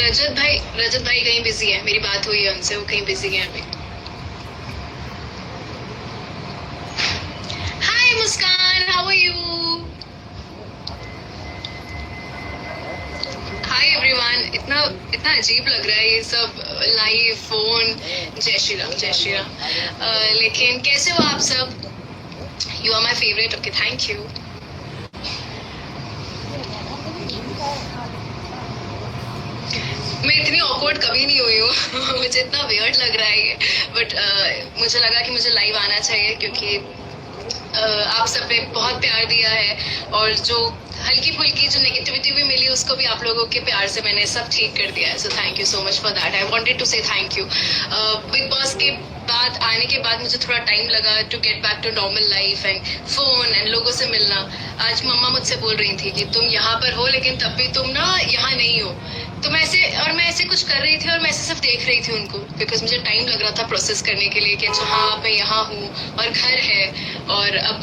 रजत भाई कहीं बिजी है, मेरी बात हुई है उनसे, वो कहीं बिजी है अभी। Hi Muskan, how are you? Hi everyone. इतना इतना अजीब लग रहा है ये सब लाइव फोन। जय श्री राम, जय श्री राम। लेकिन कैसे हो आप सब? You are my favourite. Okay, thank you. मैं इतनी ऑकवर्ड कभी नहीं हुई हूँ मुझे इतना वियर्ड लग रहा है ये, बट मुझे लगा कि मुझे लाइव आना चाहिए क्योंकि आप सब ने बहुत प्यार दिया है, और जो हल्की फुल्की जो नेगेटिविटी भी मिली उसको भी आप लोगों के प्यार से मैंने सब ठीक कर दिया है। So thank you so much for that. I wanted to say thank you. Bigg Boss के बाद आने के बाद मुझे थोड़ा टाइम लगा to get back to normal life and phone and लोगों से मिलना। आज मम्मा मुझसे बोल रही थी कि तुम यहाँ पर हो लेकिन तब भी तुम ना यहाँ नहीं हो। तो मैं ऐसे कुछ कर रही थी और मैं ऐसे सिर्फ देख रही थी उनको, बिकॉज मुझे टाइम लग रहा था प्रोसेस करने के लिए कि अच्छा हाँ मैं यहाँ हूँ और घर है, और अब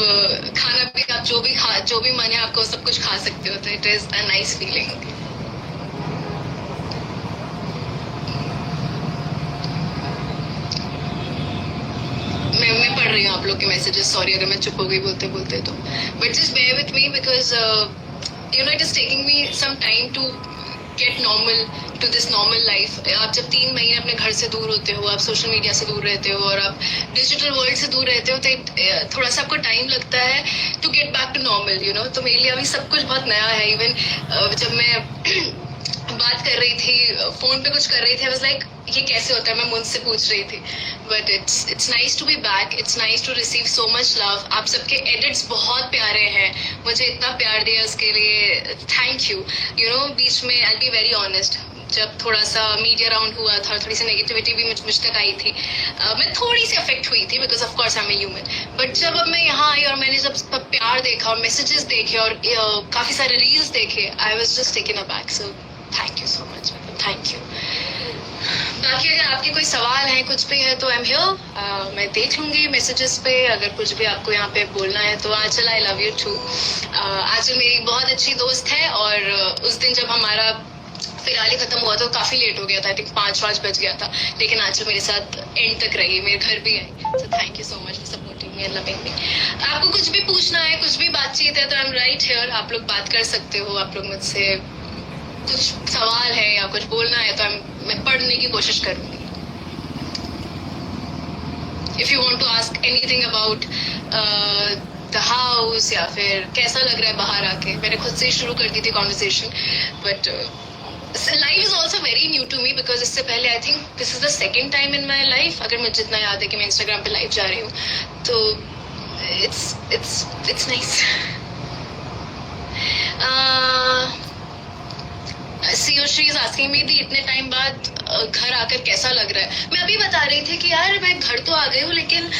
खाना भी आप जो भी मन है आपको सब कुछ खा सकते हो। तो it is a nice feeling. मैं पढ़ रही हूँ आप लोग के मैसेजेस, सॉरी अगर मैं चुप हो गई बोलते बोलते तो, but just bear with me because you know it is taking me some time to get normal to this normal life. आप जब 3 महीने अपने घर से दूर होते हो, आप सोशल मीडिया से दूर रहते हो और आप डिजिटल वर्ल्ड से दूर रहते हो, तो थोड़ा सा आपको टाइम लगता है to get back to normal, you know. तो मेरे लिए अभी सब कुछ बहुत नया है। इवन जब मैं बात कर रही थी, फोन पे कुछ कर रही थी, आई वाज लाइक ये कैसे होता है, मैं मुझसे पूछ रही थी। But it's nice to be back, it's nice to receive so much love. आप सबके एडिट्स बहुत प्यारे हैं, मुझे इतना प्यार दिया उसके लिए थैंक यू। यू नो बीच में आई बी वेरी ऑनेस्ट, जब थोड़ा सा मीडिया राउंड हुआ था, थोड़ी सी नेगेटिविटी भी मुझ तक आई थी, मैं थोड़ी सी अफेक्ट हुई थी because of course I am a human. But जब अब मैं यहाँ आई और मैंने जब प्यार देखा और मैसेजेस देखे और काफी सारे रील्स देखे, I was just taken aback. So thank you so much, thank you. बाकी अगर आपके कोई सवाल है, कुछ भी है, तो आई एम हियर। मैं देख लूंगी मैसेजेस पे, अगर कुछ भी आपको यहाँ पे बोलना है तो। आंचल आई लव यू टू। आंचल मेरी बहुत अच्छी दोस्त है, और उस दिन जब हमारा फिलहाल खत्म हुआ तो काफी लेट हो गया था, आई थिंक 5 बज गया था, लेकिन आंचल मेरे साथ एंड तक रही, मेरे घर भी आई। So thank you so much for supporting me and loving me. आपको कुछ भी पूछना है, कुछ भी बातचीत है, तो आई एम राइट हियर। आप लोग बात कर सकते हो, आप लोग मुझसे कुछ सवाल है या कुछ बोलना है तो मैं पढ़ने की कोशिश करूंगी। If you want to ask anything about the house, या फिर कैसा लग रहा है बाहर आके, मैंने खुद से ही शुरू कर दी थी conversation. But life is also very new to me because इससे पहले I think this is the second time in my life, अगर मुझे जितना याद है कि मैं इंस्टाग्राम पे लाइव जा रही हूँ, तो इट्स नाइस। सीओश्री इज आस्किंग मी दी इतने टाइम बाद घर आकर कैसा लग रहा है। मैं अभी बता रही थी कि यार मैं घर तो आ गई हूँ, लेकिन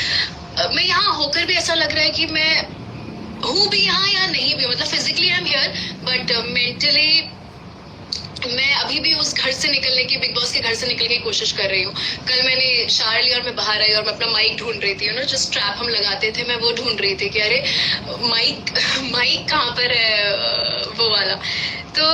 मैं यहाँ होकर भी ऐसा लग रहा है कि मैं हूँ भी यहाँ या नहीं भी। मतलब physically I am here, but mentally मैं अभी भी उस घर से निकलने की, बिग बॉस के घर से निकलने की कोशिश कर रही हूँ। कल मैंने शावर ली और मैं बाहर आई और मैं अपना माइक ढूंढ रही थी, यू नो जो स्ट्रैप हम लगाते थे, मैं वो ढूंढ रही थी कि अरे माइक कहाँ पर है वो वाला। तो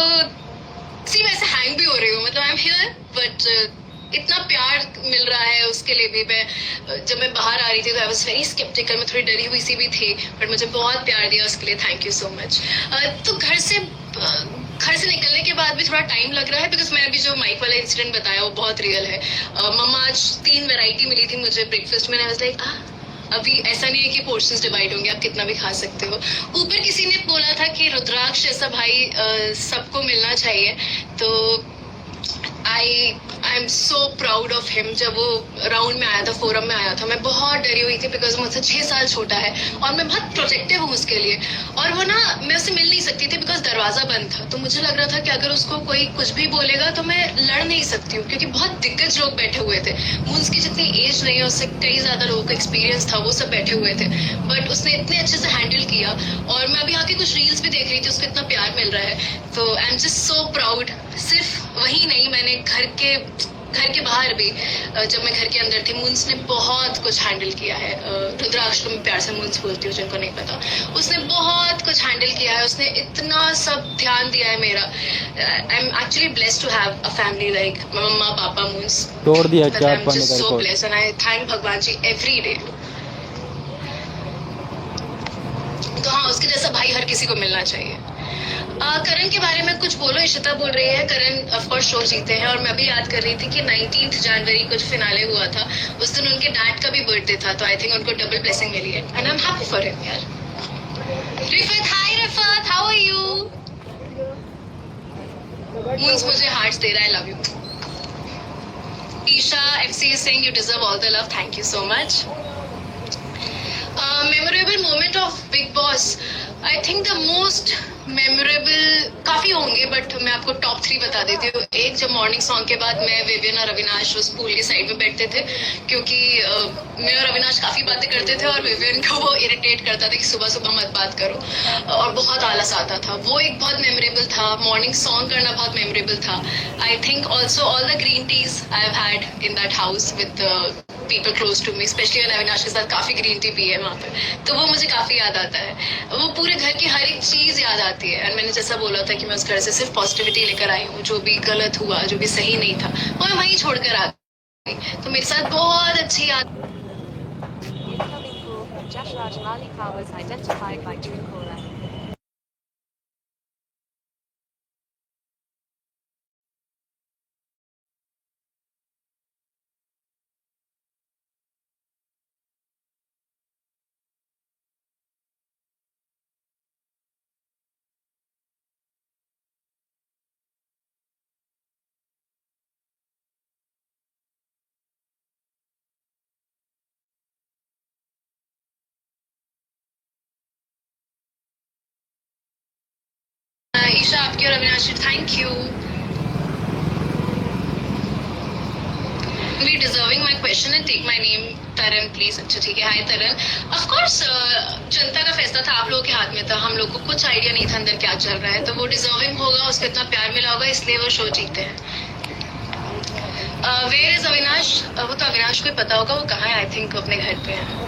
सी मैं ऐसे हैंग भी हो रही हूँ, मतलब आई एम हियर, बट इतना प्यार मिल रहा है उसके लिए भी। मैं जब मैं बाहर आ रही थी तो आई वाज वेरी स्केप्टिकल, मैं थोड़ी डरी हुई सी भी थी, बट मुझे बहुत प्यार दिया उसके लिए, थैंक यू सो मच। तो घर से निकलने के बाद भी थोड़ा टाइम लग रहा है, बिकॉज मैं अभी जो माइक वाला इंसिडेंट बताया वो बहुत रियल है। मम्मा आज 3 वैरायटी मिली थी मुझे ब्रेकफास्ट में, आई वाज लाइक अभी ऐसा नहीं है कि पोर्शंस डिवाइड होंगे, आप कितना भी खा सकते हो। ऊपर किसी ने बोला था कि रुद्राक्ष जैसा भाई सबको मिलना चाहिए, तो I am so proud of him. जब वो राउंड में आया था, फोरम में आया था, मैं बहुत डरी हुई थी बिकॉज मुझसे 6 साल छोटा है और मैं बहुत प्रोटेक्टिव हूँ उसके लिए, और वो ना मैं उससे मिल नहीं सकती थी बिकॉज दरवाजा बंद था। तो मुझे लग रहा था कि अगर उसको कोई कुछ भी बोलेगा तो मैं लड़ नहीं सकती हूँ, क्योंकि बहुत दिग्गज लोग बैठे हुए थे। मुझकी जितनी एज नहीं है उससे कई ज्यादा लोगों का एक्सपीरियंस था, वो सब बैठे हुए थे, बट उसने इतने अच्छे से हैंडल किया। और मैं अभी आके कुछ रील्स भी देख रही थी, उसको इतना प्यार मिल रहा है, तो आई एम जस्ट सो प्राउड। सिर्फ वही नहीं, मैंने घर के बाहर भी जब मैं घर के अंदर थी, मुंस ने बहुत कुछ हैंडल किया है। रुद्राक्ष को मैं प्यार से मुंस बोलती हूँ, जिनको नहीं पता। उसने बहुत कुछ हैंडल किया है, उसने इतना सब ध्यान दिया है मेरा। I am actually blessed to have a family like mamma papa मुंस। तोड़ दिया क्या I am just so blessed and I thank भगवान जी एवरी डे। तो हाँ, उसके जैसा भाई हर किसी को मिलना चाहिए। करण के बारे में कुछ बोलो, इशिता बोल रही है। करण ऑफ कोर्स शो जीते हैं, और मैं भी याद कर रही थी कि 19 जनवरी कुछ फिनाले हुआ था, उस दिन उनके डैड का भी बर्थडे था, तो आई थिंक उनको डबल ब्लेसिंग मिली है and I am happy for him यार। Rifat, hi Rifat, how are you? मुंस मुझे हार्ट्स दे रहा है, love you. Isha FC is saying you deserve all the love, thank you so much. Memorable moment of Bigg Boss, I think the most memorable काफी होंगे, but मैं आपको टॉप 3 बता देती हूँ। एक, जब मॉर्निंग सॉन्ग के बाद मैं, विवियन और अविनाश उस पूल की साइड में बैठते थे, क्योंकि मैं और अविनाश काफी बातें करते थे और विवियन को वो इरिटेट करता था कि सुबह सुबह मत बात करो, और बहुत आलस आता था। वो एक बहुत मेमोरेबल था। मॉर्निंग सॉन्ग करना बहुत मेमोरेबल था। I think also all the green teas I have had in that house with people close to me, specially Avinash के साथ काफी ग्रीन टी पी है वहाँ पे, तो वो मुझे काफी याद आता है। वो पूरे घर की हर एक चीज याद आती है। एंड मैंने जैसा बोला था कि मैं उस घर से सिर्फ पॉजिटिविटी लेकर आई हूँ, जो भी गलत हुआ, जो भी सही नहीं था, वो मैं वहीं छोड़कर आ गई। तो मेरे साथ बहुत अच्छी याद। ईशा, आपकी और Avinash, thank you. Be deserving my question and take my name, Taran please. अच्छा ठीक है, हाय तरन। ऑफ कोर्स जनता का फैसला था, आप लोगों के हाथ में था, हम लोग को कुछ आइडिया नहीं था अंदर क्या चल रहा है, तो वो डिजर्विंग होगा, उसको इतना प्यार मिला होगा, इसलिए वो शो जीते हैं। Where is Avinash? वो तो अविनाश को ही पता होगा वो कहाँ है, आई थिंक अपने घर पे है।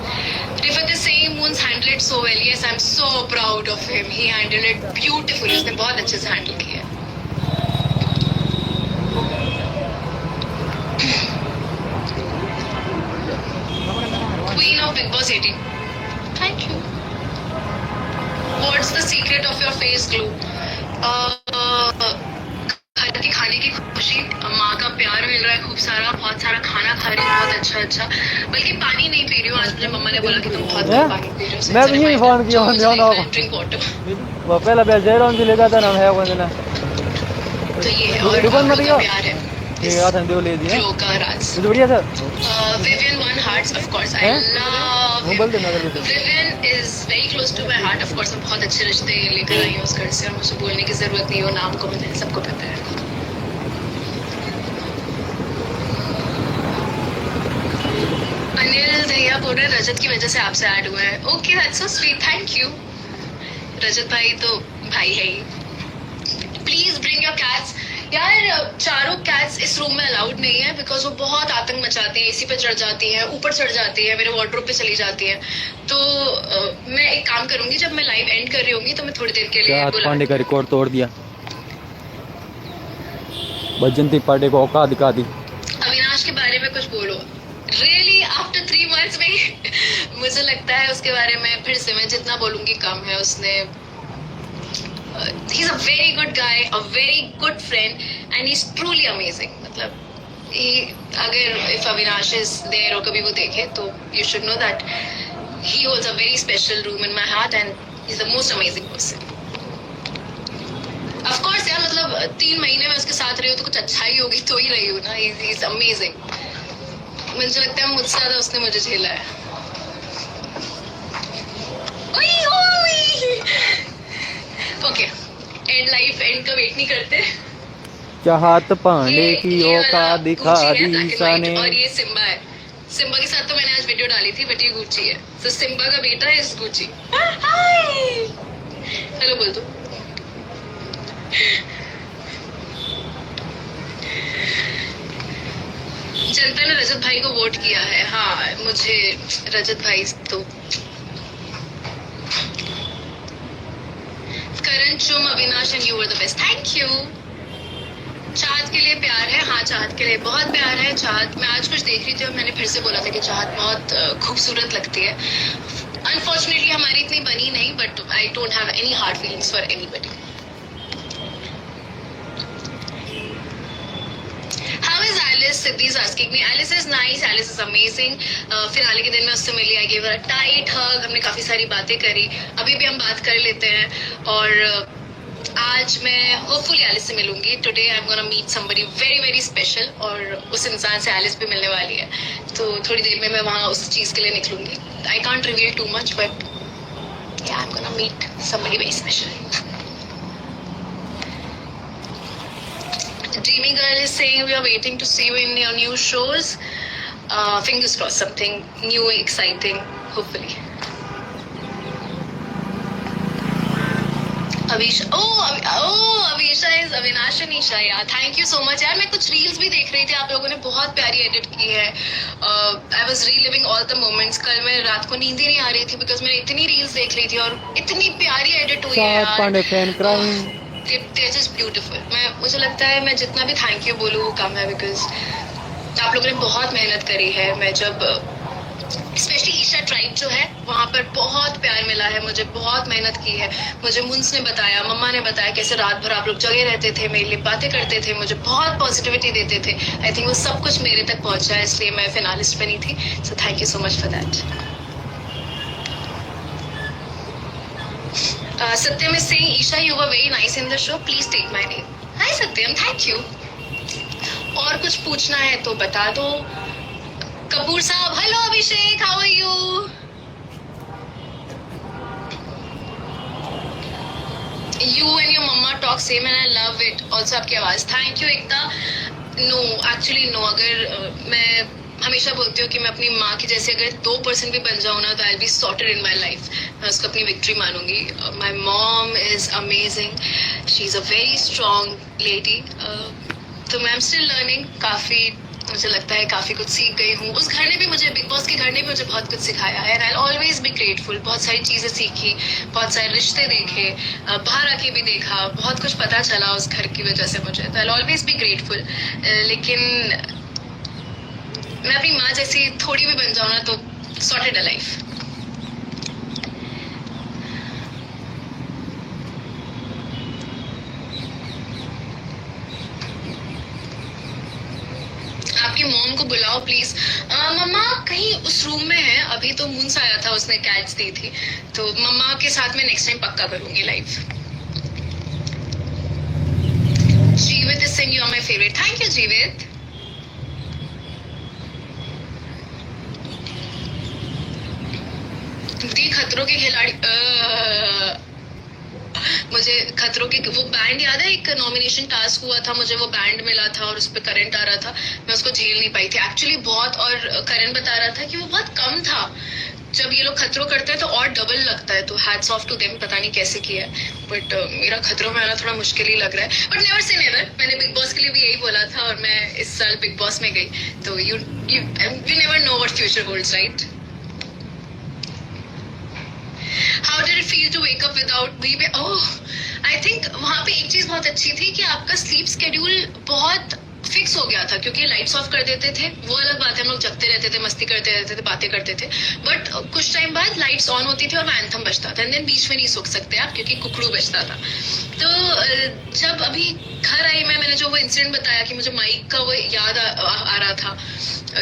Rifat is saying moons handle it so well, yes I am so proud of him, he handle it beautifully, उसने बहुत अच्छे से हैंडल किया। Queen of Big Boss 18. Thank you. What's the secret of your face glow? घर के खाने की खुशी, माँ का प्यार मिल रहा है खूब सारा, बहुत सारा खाना खा रही हूँ, बहुत अच्छा। बल्कि पानी नहीं पी रही हूँ, आज मुझे मम्मा ने बोला कि तुम बहुत कम पानी पी रही हो। मैं भी फोन किया ड्रिंक वाटर। वो पहला बैच दे रहा हूँ, लेगा था ना है वो ना, तो ये है, और आप लोग का प्यार है, ठीक है, आधा दे ले दिया ग्लो का राज। तो बढ़िया sir. Vivian one hearts, of course I love him. Vivian is very close to my heart, of course मैं बहुत अच्छे रिश्ते लेकर आई हूँ उस घर से, और मुझे बोलने की जरूरत नहीं है, वो नाम को पता है, सबको पता है। अनिल दहिया बोल रहे हैं रजत की वजह से आपसे ऐड हुआ है। Okay, that's so sweet, thank you. Rajat भाई तो भाई है ही। Please bring your cats. यार, चारों कैट्स इस रूम में अलाउड नहीं है, बिकॉज वो बहुत आतंक मचाती है, एसी पे चढ़ जाती है, ऊपर चढ़ जाती है, मेरे वार्डरोब पे चली जाती है। तो मैं एक काम करूंगी, जब मैं लाइव एंड कर रही होंगी तो मैं थोड़ी देर के लिए पांडे का रिकॉर्ड तोड़ दिया, बजंती पांडे को औकात दिखा दी। अविनाश के बारे में कुछ बोलो। रियली आफ्टर 3 months में मुझे लगता है उसके बारे में फिर से मैं जितना बोलूंगी कम है। उसने he's a very good guy, a very good friend, and he's truly amazing. मतलब अगर if Avinash is there और कभी वो देखे तो you should know that he holds a very special room in my heart and he's the most amazing person. Of course यार, मतलब 3 महीने में उसके साथ रही हो तो कुछ अच्छा ही होगी तो ही रही हो ना। He's amazing. मुझे लगता है मुझसे ज्यादा उसने मुझे झेला है। ओके, एंड लाइफ एंड का वेट नहीं करते। क्या हाथ पांडे की औकात दिखा दी ने। और ये सिम्बा है। सिम्बा के साथ तो मैंने आज वीडियो डाली थी, बट ये गुच्ची है, तो सिम्बा का बेटा है इस गुच्ची। हाय, हेलो बोल दो। जनता ने रजत भाई को वोट किया है। हाँ, मुझे रजत भाई तो करण चुम, Avinash and you were the best. Thank you. चाहत के लिए प्यार है। हाँ, चाहत के लिए बहुत प्यार है। चाहत, मैं आज कुछ देख रही थी और मैंने फिर से बोला था कि चाहत बहुत खूबसूरत लगती है। अनफॉर्चुनेटली हमारी इतनी बनी नहीं, but I don't have any hard feelings for anybody. How is Alice? Siddhi is asking me. Alice is nice. Alice is amazing. Finale के दिन मैं उससे मिली. I gave her a tight hug. हमने काफी सारी बातें करी. अभी भी हम बात कर लेते हैं. और आज मैं होपफुली एलिस से मिलूंगी. Today I am gonna meet somebody very very special. और उस इंसान से एलिस भी मिलने वाली है. तो थोड़ी देर में मैं वहाँ उस चीज के लिए निकलूंगी. I can't reveal too much, but I am gonna meet somebody very special. Dreamy Girl is saying we are waiting to see you in your new shows. Fingers crossed, something new, exciting, hopefully. Avisha, Avisha is Avinash and Isha. Yeah, thank you so much. यार मैं कुछ reels भी देख रही थी, आप लोगों ने बहुत प्यारी एडिट की है. I was reliving all the moments. कल मैं रात को नींद ही नहीं आ रही थी because मैंने इतनी रील्स देख रही थी और इतनी प्यारी एडिट हुई है यार. Pandey fan crime. They're just beautiful. मुझे लगता है मैं जितना भी थैंक यू बोलूँ वो कम है, बिकॉज आप लोगों ने बहुत मेहनत करी है. मैं जब स्पेशली ईशा ट्राइब जो है वहाँ पर बहुत प्यार मिला है. मुझे बहुत मेहनत की है. मुझे मुंस ने बताया, मम्मा ने बताया कैसे रात भर आप लोग जगे रहते थे, मेरे लिए बातें करते थे, मुझे बहुत पॉजिटिविटी देते थे. आई थिंक वो सब कुछ मेरे तक पहुंचा है, इसलिए मैं फिनालिस्ट बनी थी. सो thank you so much for that. Satyam is saying, Isha, you were very nice in the show. Please take my name. Hi Satyam, thank you. और कुछ पूछना है तो बता दो. कपूर साहब, hello Abhishek, how are you? You and your mama talk same and I love it. Also आपकी आवाज. Thank you Ekta. No, actually no. अगर मैं हमेशा बोलती हूँ कि मैं अपनी माँ की जैसे अगर 2% भी बन जाऊँ ना तो I will be sorted in my life. मैं उसको अपनी विक्ट्री मानूंगी. My mom is amazing. She is a very strong lady. तो मैं एम स्टिल लर्निंग. काफ़ी मुझे लगता है काफ़ी कुछ सीख गई हूँ. उस घर ने भी मुझे, बिग बॉस के घर ने भी मुझे बहुत कुछ सिखाया है. And I always be grateful. बहुत सारी चीज़ें सीखी, बहुत सारे रिश्ते देखे, बाहर आके भी देखा, बहुत कुछ पता चला उस घर की वजह से मुझे. तो आई ऑलवेज बी ग्रेटफुल. लेकिन मैं अपनी माँ जैसी थोड़ी भी बन जाऊँ ना तो सॉर्टेड अ लाइफ. आपकी मॉम को बुलाओ प्लीज. मम्मा कहीं उस रूम में है. अभी तो मुंस आया था, उसने कैट्स दी थी. तो मम्मा के साथ मैं नेक्स्ट टाइम पक्का करूंगी live. Jeevit is saying you are my favourite. Thank you Jeevit. दी खतरों के खिलाड़ी. मुझे खतरों के वो बैंड याद है, एक नॉमिनेशन टास्क हुआ था, मुझे वो बैंड मिला था और उस पर करंट आ रहा था. मैं उसको झेल नहीं पाई थी एक्चुअली बहुत. और करण बता रहा था कि वो बहुत कम था. जब ये लोग खतरों करते हैं तो और डबल लगता है. तो हैट्स ऑफ टू देम. पता नहीं कैसे किया है, बट मेरा खतरों में आना थोड़ा मुश्किल ही लग रहा है. But never say never. मैंने बिग बॉस के लिए भी यही बोला था और मैं इस साल बिग बॉस में गई. तो you never know what future holds, right? How did it feel to wake up without BB? Oh, I think वहाँ पे एक चीज बहुत अच्छी थी कि आपका स्लीप स्केड्यूल बहुत फिक्स हो गया था, क्योंकि लाइट्स ऑफ कर देते थे. वो अलग बात है, हम लोग जगते रहते थे, मस्ती करते रहते थे, बातें करते थे. बट कुछ टाइम बाद लाइट्स ऑन होती थी और एंथम बजता था. एंड देन बीच में नहीं सो सकते आप क्योंकि कुकड़ू बजता था. तो जब अभी घर आई मैंने जो वो इंसिडेंट बताया कि मुझे माइक का वो याद आ रहा था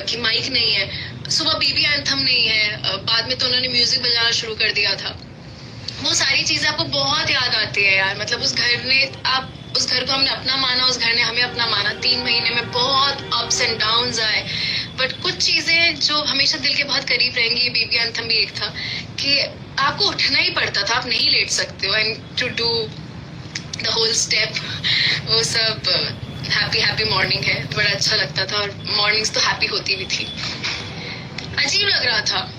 कि माइक नहीं है. सुबह बीबी एंथम नहीं है. बाद में तो उन्होंने म्यूजिक बजाना शुरू कर दिया था. वो सारी चीजें आपको बहुत याद आती है यार. मतलब उस घर ने, आप उस घर को हमने अपना माना, उस घर ने हमें अपना माना. 3 महीने में बहुत अप्स एंड डाउन्स आए, बट कुछ चीजें जो हमेशा दिल के बहुत करीब रहेंगी. बीबी एंथम भी एक था कि आपको उठना ही पड़ता था, आप नहीं लेट सकते हो. And to do the whole step, वो सब हैप्पी मॉर्निंग है. बड़ा अच्छा लगता था और मॉर्निंग्स तो हैप्पी होती भी थी. अजीब लग रहा था.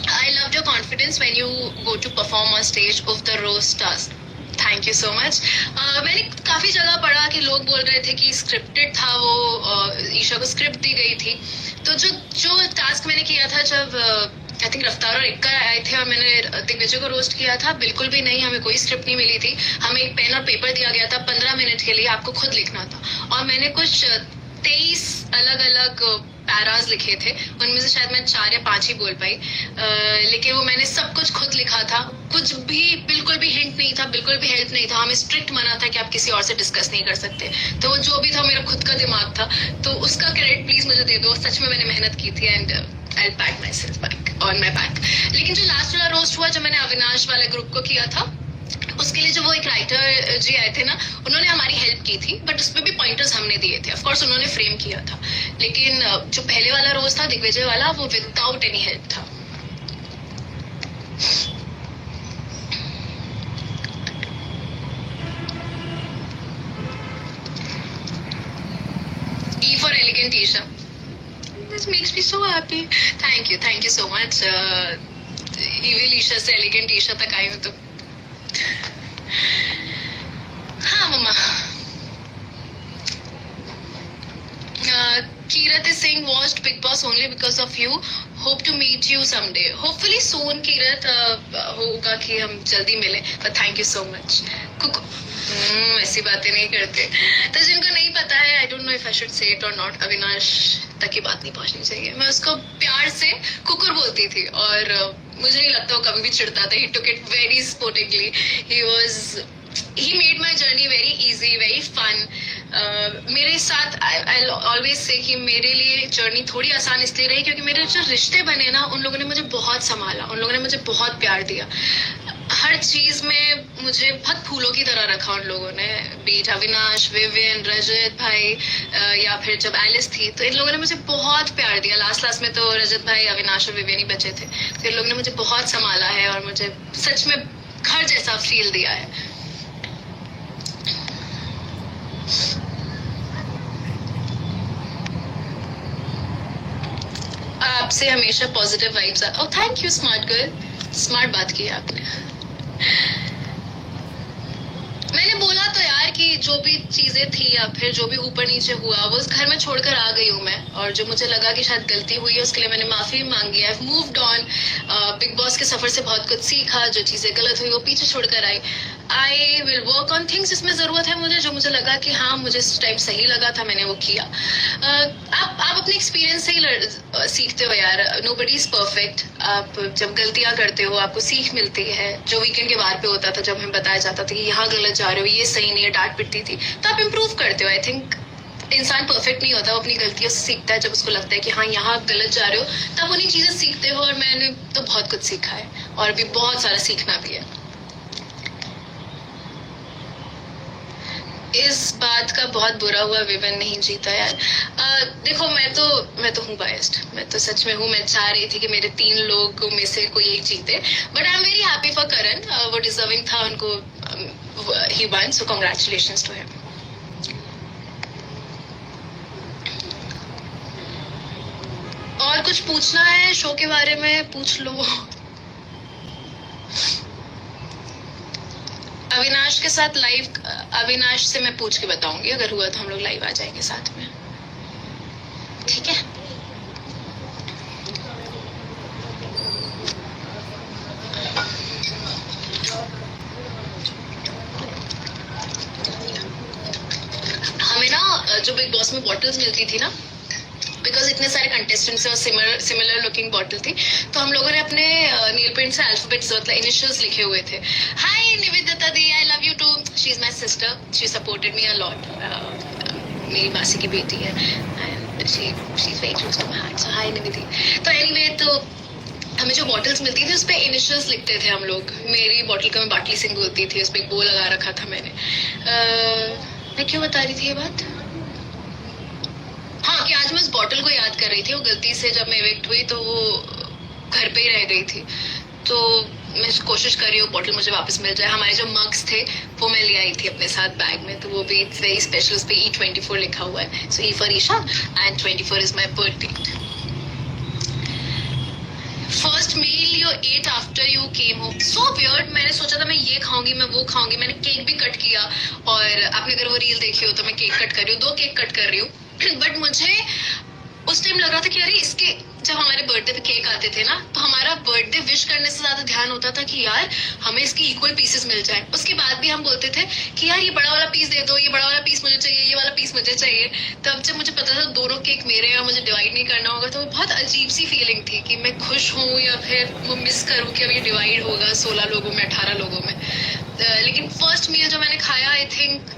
I loved your confidence when you go to perform on stage of the roast task. Thank you so much. मैंने काफी जगह पढ़ा कि लोग बोल रहे थे कि स्क्रिप्टेड था वो, ईशा को स्क्रिप्ट दी गई थी। तो जो टास्क मैंने किया था जब आई थिंक रफ्तार और इक्का आए थे और मैंने दिग्विजय को रोस्ट किया था, बिल्कुल भी नहीं, हमें कोई स्क्रिप्ट नहीं मिली थी। हमें एक पेन और पेपर दिया गया था 15 मिनट के लिए, आपको खुद लिखना था। और मैंने कुछ 23 अलग अलग पैराज लिखे थे, उनमें से शायद मैं 4 या 5 ही बोल पाई, लेकिन वो मैंने सब कुछ खुद लिखा था। कुछ भी, बिल्कुल भी हिंट नहीं था, बिल्कुल भी हेल्प नहीं था। हमें स्ट्रिक्ट मना था कि आप किसी और से डिस्कस नहीं कर सकते। तो वो जो भी था मेरा खुद का दिमाग था, तो उसका क्रेडिट प्लीज मुझे दे दो। सच में मैंने मेहनत की थी and I PAT my self back on my back. लेकिन जो लास्ट वाला रोस्ट हुआ, जो मैंने अविनाश वाले ग्रुप को किया था, उसके लिए जो वो एक राइटर जी आए थे ना, उन्होंने हमारी हेल्प की थी, बट उसमें भी पॉइंटर्स हमने दिए थे। ऑफ कोर्स उन्होंने फ्रेम किया था, लेकिन जो पहले वाला रोज था दिग्विजय वाला, वो विदाउट एनी हेल्प था। E for elegant Isha. This makes me so happy. Thank you so much. Evil Isha से elegant Isha तक आई हूँ तो हाँ मम्मा। Kirat is saying watched Big Boss only because of you. Hope to meet you someday. Hopefully soon, Kirat. होगा कि हम जल्दी मिलें. But thank you so much. ऐसी बातें नहीं करते। तो जिनको नहीं पता है, I don't know if I should say it or not, Avinash तक की बात नहीं पहुंचनी चाहिए। मैं उसको प्यार से कुकुर बोलती थी और मुझे नहीं लगता वो कभी भी चिढ़ता था। He took it very sportingly. He made my journey very easy, very fun. मेरे साथ I'll always say कि मेरे लिए जर्नी थोड़ी आसान इसलिए रही क्योंकि मेरे जो रिश्ते बने ना, उन लोगों ने मुझे बहुत संभाला, उन लोगों ने मुझे बहुत प्यार दिया। हर चीज में मुझे बहुत फूलों की तरह रखा उन लोगों ने, बीट अविनाश, विवियन, रजत भाई, या फिर जब एलिस थी तो इन लोगों ने मुझे बहुत प्यार दिया। लास्ट में तो रजत भाई, अविनाश और विवियन ही बचे थे, तो इन लोगों ने मुझे बहुत संभाला है और मुझे सच में घर जैसा फील दिया है। आपसे हमेशा positive vibes. Oh thank you smart girl, smart बात की आपने। मैंने बोला तो यार कि जो भी चीजें थी या फिर जो भी ऊपर नीचे हुआ, वो उस घर में छोड़कर आ गई हूँ मैं, और जो मुझे लगा कि शायद गलती हुई है उसके लिए मैंने माफी मांगी है। Moved on. बिग बॉस के सफर से बहुत कुछ सीखा, जो चीजें गलत हुई वो पीछे छोड़कर आई। I will work on things जिसमें जरूरत है मुझे, जो मुझे लगा कि हाँ मुझे इस टाइम सही लगा था, मैंने वो किया। आप अपने एक्सपीरियंस से ही सीखते हो यार। Nobody is perfect. आप जब गलतियां करते हो आपको सीख मिलती है। जो वीकेंड के बार पे होता था, जब हमें बताया जाता था कि यहाँ गलत जा रहे हो, ये सही नहीं है, डांट पिटती थी, तो आप इम्प्रूव करते हो। आई थिंक इंसान परफेक्ट नहीं होता, वो अपनी गलतियों से सीखता है। जब उसको लगता है कि हाँ यहाँ आप गलत जा रहे हो, तब उन्हीं चीजें सीखते हो। और मैंने तो बहुत कुछ सीखा है और अभी बहुत सारा सीखना भी है। इस बात का बहुत बुरा हुआ विवन नहीं जीता यार। देखो मैं तो हूँ बायस्ड, मैं तो सच में हूँ। मैं चाह रही थी कि मेरे 3 लोगों में से कोई एक जीते, but I am very happy for Karan. वो डिजर्विंग था, उनको ही won, so congratulations to him. और कुछ पूछना है शो के बारे में पूछ लो। अविनाश के साथ लाइव, अविनाश से मैं पूछ के बताऊंगी, अगर हुआ तो हम लोग लाइव आ जाएंगे साथ में, ठीक है? हमें ना जो बिग बॉस में बॉटल्स मिलती थी ना, बिकॉज इतने सारे कंटेस्टेंट्स और सिमिलर लुकिंग बॉटल थी, तो हम लोगों ने अपने नील पेंट से अल्फाबेट्स मतलब इनिशियल्स लिखे हुए थे। हाय निवेदिता दी, I love you too. She is my sister, she supported me a lot. मेरी मासी की बेटी है and she is very close to my heart, so hi Nivedi. तो एनीवे, तो हमें जो बॉटल्स मिलती थी उस पे इनिशियल्स लिखते थे हम लोग। मेरी बॉटल को मैं बाटली सिंह बोलती थी, उस पे एक बो लगा रखा था मैंने। मैं क्यों बता रही थी ये बात? हाँ, कि आज मैं उस बॉटल को याद कर रही थी। वो गलती से जब मैं इवेक्ट हुई तो वो घर पे ही रह गई थी, तो मैं कोशिश कर रही हूँ बॉटल मुझे वापस मिल जाए। हमारे जो मग्स थे वो मैं ले आई थी अपने साथ बैग में, तो वो भी वेरी स्पेशल, उस पे E24 लिखा हुआ है। So E for Isha and 24 is my birth date. First mail you ate after you came home. So weird. मैंने सोचा था मैं ये खाऊंगी, मैं वो खाऊंगी. मैंने केक भी कट किया, और आपने अगर वो रील देखी हो तो मैं केक कट कर रही हूँ, 2 केक कट कर रही हूँ. बट मुझे उस टाइम लग रहा था कि अरे इसके, जब हमारे बर्थडे पे केक आते थे ना, तो हमारा बर्थडे विश करने से ज्यादा ध्यान होता था कि यार हमें इसके इक्वल पीसेस मिल जाए. उसके बाद भी हम बोलते थे कि यार ये बड़ा वाला पीस दे दो, ये बड़ा वाला पीस मुझे चाहिए, ये वाला पीस मुझे चाहिए. तब जब मुझे पता था दोनों केक मेरे हैं और मुझे डिवाइड नहीं करना होगा, तो वो बहुत अजीब सी फीलिंग थी कि मैं खुश हूँ या फिर वो मिस करूँ कि अब ये डिवाइड होगा 16 लोगों में, 18 लोगों में. लेकिन फर्स्ट मील जो मैंने खाया, आई थिंक